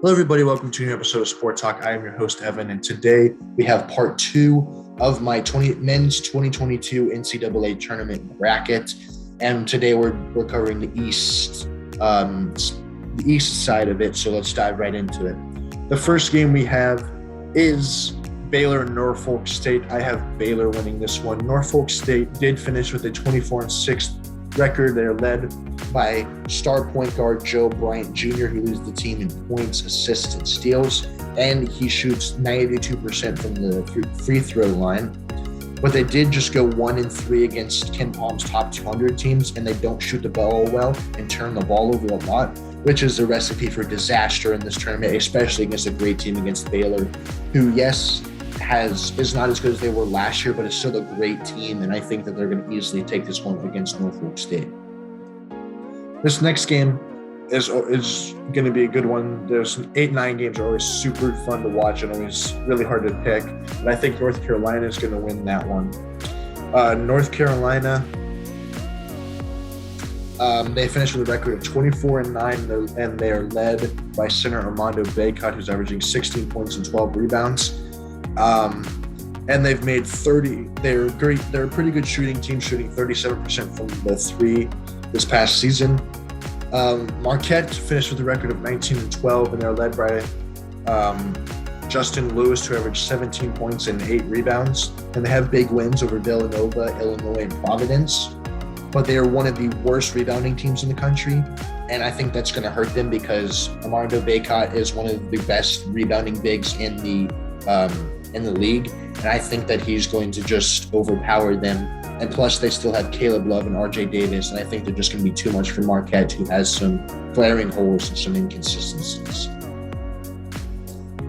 Hello, everybody. Welcome to a new episode of Sport Talk. I am your host, Evan, and today we have part two of my men's 2022 NCAA tournament bracket. And today we're covering the east side of it. So let's dive right into it. The first game we have is Baylor and Norfolk State. I have Baylor winning this one. Norfolk State did finish with a 24-6 record. They're led by star point guard Joe Bryant Jr., who leads the team in points, assists, and steals, and he shoots 92% from the free throw line. But they did just go 1-3 against Ken Palm's top 200 teams, and they don't shoot the ball well and turn the ball over a lot, which is a recipe for disaster in this tournament, especially against a great team against Baylor, who, yes, is not as good as they were last year, but is still a great team, and I think that they're going to easily take this one against Norfolk State. This next game is going to be a good one. There's 8-9 games are always super fun to watch and always really hard to pick, but I think North Carolina is going to win that one. North Carolina, they finished with a record of 24-9, and they are led by center Armando Bacot, who's averaging 16 points and 12 rebounds. And they've made 30. They're great. They're a pretty good shooting team, shooting 37% from the three this past season. Marquette finished with a record of 19-12, and they're led by Justin Lewis, who averaged 17 points and 8 rebounds. And they have big wins over Villanova, Illinois, and Providence. But they are one of the worst rebounding teams in the country, and I think that's going to hurt them because Armando Bacot is one of the best rebounding bigs in the league, and I think that he's going to just overpower them. And plus, they still have Caleb Love and RJ Davis, and I think they're just going to be too much for Marquette, who has some glaring holes and some inconsistencies.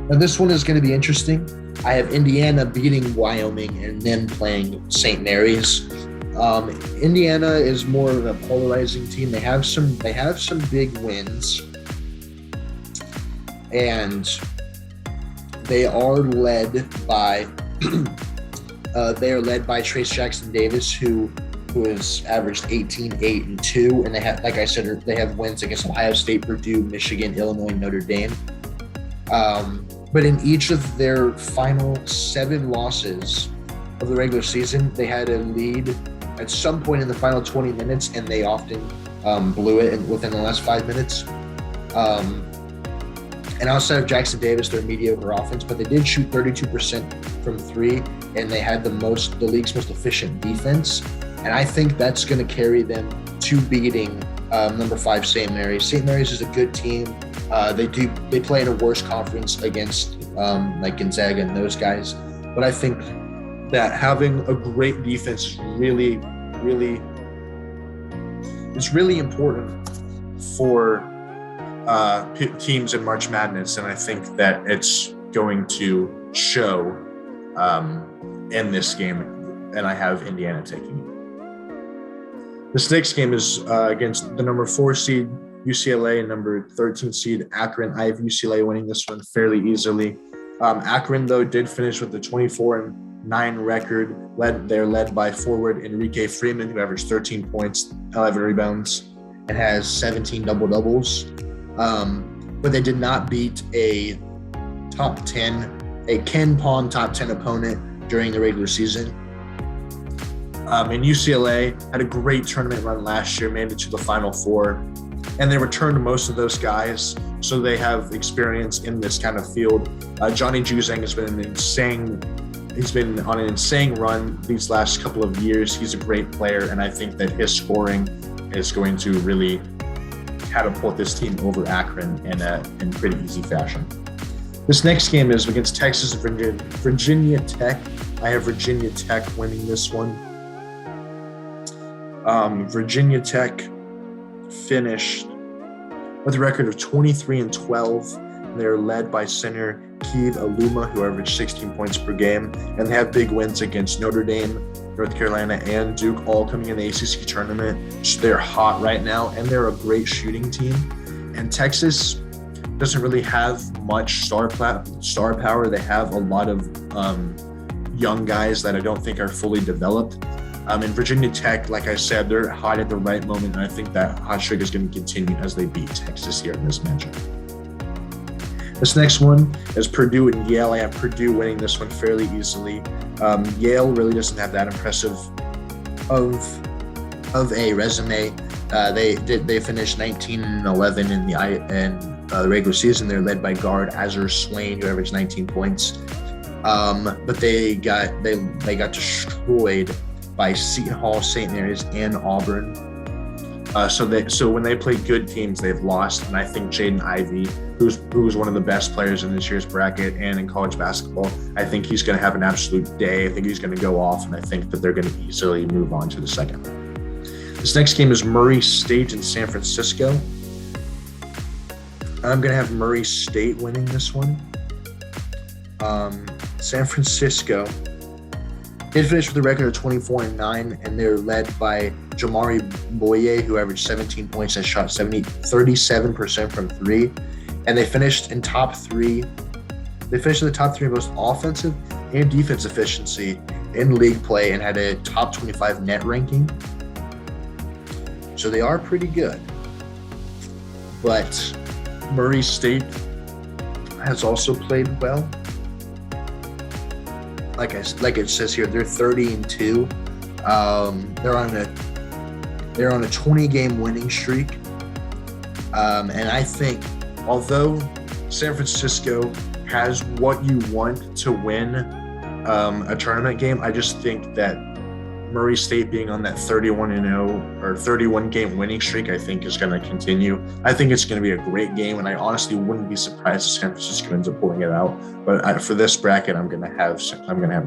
Now, this one is going to be interesting. I have Indiana beating Wyoming and then playing St. Mary's. Indiana is more of a polarizing team. They have some big wins, and they are led by Trace Jackson Davis, who has averaged 18, 8, and 2, and they have, like I said, they have wins against Ohio State, Purdue, Michigan, Illinois, Notre Dame. But in each of their final 7 losses of the regular season, they had a lead at some point in the final 20 minutes, and they often blew it within the last 5 minutes. And outside of Jackson Davis, they're mediocre offense, but they did shoot 32% from 3, and they had the league's most efficient defense. And I think that's going to carry them to beating number 5 St. Mary's. St. Mary's is a good team. They play in a worse conference against like Gonzaga and those guys, but I think that having a great defense is really, really, it's really important for teams in March Madness, and I think that it's going to show in this game, and I have Indiana taking it. This next game is against the number 4 seed UCLA and number 13 seed Akron. I have UCLA winning this one fairly easily. Akron, though, did finish with a 24-9 record. They're led by forward Enrique Freeman, who averaged 13 points, 11 rebounds, and has 17 double-doubles. But they did not beat a Ken Palm top 10 opponent during the regular season. And UCLA had a great tournament run last year, made it to the Final Four, and they returned most of those guys, so they have experience in this kind of field. Johnny Juzang has been on an insane run these last couple of years. He's a great player, and I think that his scoring is going to really catapult this team over Akron in pretty easy fashion. This next game is against Texas and Virginia Tech. I have Virginia Tech winning this one. Virginia Tech finished with a record of 23-12. They're led by center Keith Aluma, who averaged 16 points per game, and they have big wins against Notre Dame, North Carolina, and Duke, all coming in the ACC tournament. So they're hot right now, and they're a great shooting team. And Texas doesn't really have much star power. They have a lot of young guys that I don't think are fully developed. And Virginia Tech, like I said, they're hot at the right moment, and I think that hot streak is going to continue as they beat Texas here in this matchup. This next one is Purdue and Yale. I have Purdue winning this one fairly easily. Yale really doesn't have that impressive of a resume. They finished 19-11 in the regular season. They're led by guard Azur Swain, who averaged 19 points. But they got destroyed by Seton Hall, St. Mary's, and Auburn. So when they play good teams, they've lost. And I think Jaden Ivey, who's one of the best players in this year's bracket and in college basketball, I think he's going to have an absolute day. I think he's going to go off, and I think that they're going to easily move on to the second round. This next game is Murray State and San Francisco. I'm going to have Murray State winning this one. San Francisco did finish with a record of 24-9, and they're led by Jamari Boye, who averaged 17 points and shot 37% from three. And they finished in top three. They finished in the top three most offensive and defense efficiency in league play and had a top 25 net ranking. So they are pretty good. But Murray State has also played well. Like it says here, they're 30-2. They're on a 20-game winning streak. And I think, although San Francisco has what you want to win a tournament game, I just think that Murray State being on that 31-0 or 31-game winning streak, I think is going to continue. I think it's going to be a great game, and I honestly wouldn't be surprised if San Francisco ends up pulling it out. But for this bracket, I'm going to have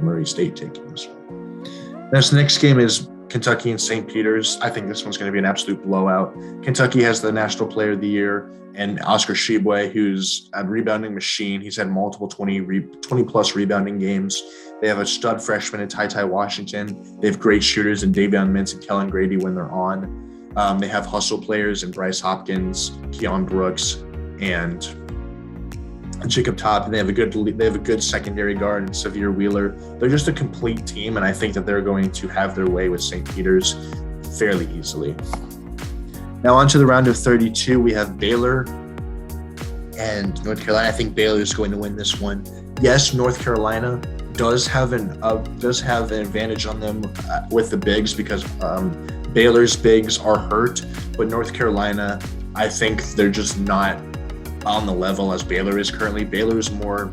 Murray State taking this one. This next game is Kentucky and St. Peter's. I think this one's going to be an absolute blowout. Kentucky has the National Player of the Year and Oscar Tshiebwe, who's a rebounding machine. He's had multiple 20-plus rebounding games. They have a stud freshman in Ty Washington. They have great shooters in Davion Mintz and Kellen Grady when they're on. They have hustle players in Bryce Hopkins, Keon Brooks, and Jacob Topp. And they have a good secondary guard in Severe Wheeler. They're just a complete team, and I think that they're going to have their way with St. Peter's fairly easily. Now on to the round of 32, we have Baylor and North Carolina. I think Baylor is going to win this one. Yes, North Carolina does have an advantage on them with the bigs because Baylor's bigs are hurt, but North Carolina, I think they're just not on the level as Baylor is currently. Baylor is more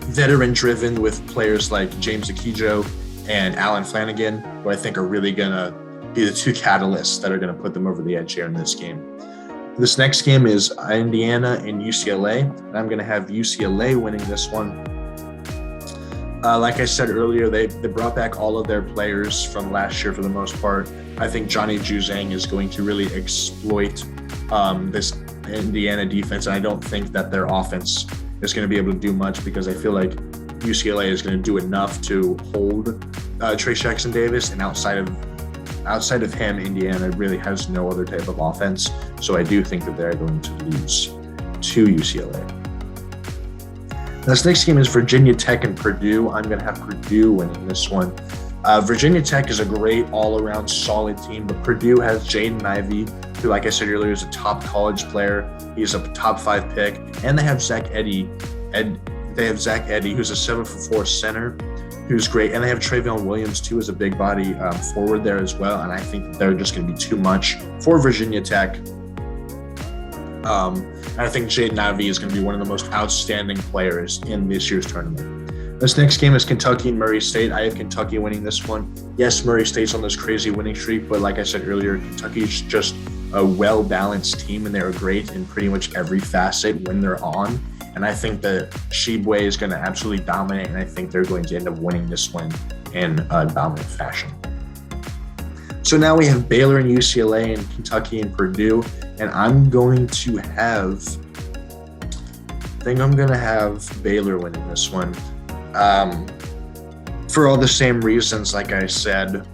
veteran-driven with players like James Akijo and Alan Flanagan, who I think are really going to be the two catalysts that are going to put them over the edge here in this game. This next game is Indiana and UCLA, and I'm going to have UCLA winning this one. Like I said earlier, they brought back all of their players from last year for the most part. I think Johnny Juzang is going to really exploit this Indiana defense, and I don't think that their offense is going to be able to do much because I feel like UCLA is going to do enough to hold Trey Jackson Davis, and outside of him, Indiana really has no other type of offense. So I do think that they're going to lose to UCLA. This next game is Virginia Tech and Purdue. I'm going to have Purdue winning this one. Virginia Tech is a great all-around solid team, but Purdue has Jaden Ivey, who, like I said earlier, is a top college player. He's a top 5 pick. And they have Zach Edey, who's a 7'4" center, who's great. And they have Travion Williams, too, as a big body forward there as well. And I think that they're just going to be too much for Virginia Tech. And I think Jaden Ivey is going to be one of the most outstanding players in this year's tournament. This next game is Kentucky and Murray State. I have Kentucky winning this one. Yes, Murray State's on this crazy winning streak, but like I said earlier, Kentucky's just a well-balanced team, and they're great in pretty much every facet when they're on. And I think that Tshiebwe is going to absolutely dominate, and I think they're going to end up winning this one in a dominant fashion. So now we have Baylor and UCLA and Kentucky and Purdue, and I'm going to have Baylor winning this one. For all the same reasons, like I said,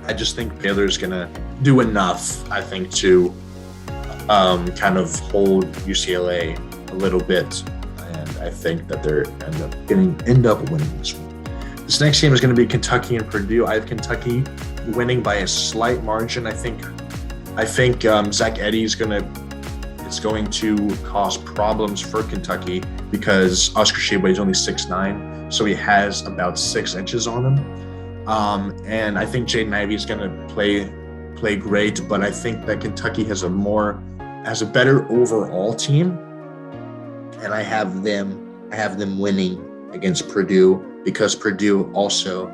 I just think Baylor's going to do enough, I think, to kind of hold UCLA a little bit, and I think that they're end up winning this one. This next game is going to be Kentucky and Purdue. I have Kentucky winning by a slight margin. I think Zach Edey is going to it's going to cause problems for Kentucky because Oscar Tshiebwe is only 6'9", so he has about 6 inches on him. And I think Jaden Ivey is going to play great, but I think that Kentucky has a better overall team, and I have them winning against Purdue because Purdue also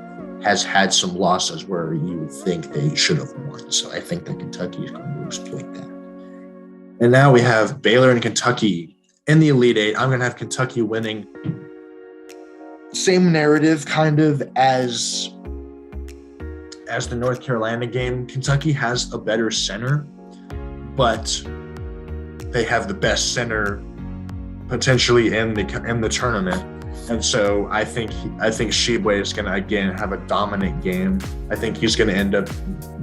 has had some losses where you would think they should have won. So I think that Kentucky is going to exploit that. And now we have Baylor and Kentucky in the Elite Eight. I'm going to have Kentucky winning. Same narrative kind of as the North Carolina game. Kentucky has a better center, but they have the best center potentially in the tournament. And so I think Tshiebwe is going to, again, have a dominant game. I think he's going to end up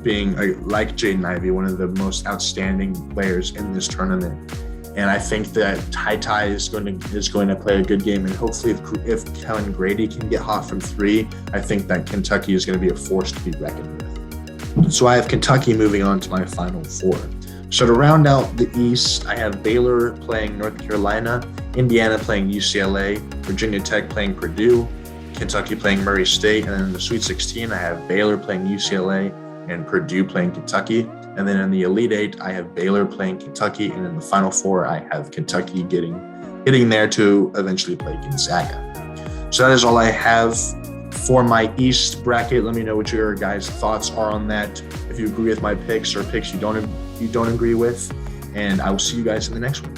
being, like Jaden Ivey, one of the most outstanding players in this tournament. And I think that Ty is going to play a good game. And hopefully if Kellen Grady can get hot from 3, I think that Kentucky is going to be a force to be reckoned with. So I have Kentucky moving on to my Final Four. So to round out the East, I have Baylor playing North Carolina, Indiana playing UCLA, Virginia Tech playing Purdue, Kentucky playing Murray State, and then in the Sweet 16, I have Baylor playing UCLA and Purdue playing Kentucky. And then in the Elite Eight, I have Baylor playing Kentucky, and in the Final Four, I have Kentucky getting there to eventually play Gonzaga. So that is all I have for my East bracket. Let me know what your guys' thoughts are on that. If you agree with my picks or picks you don't agree with, and I will see you guys in the next one.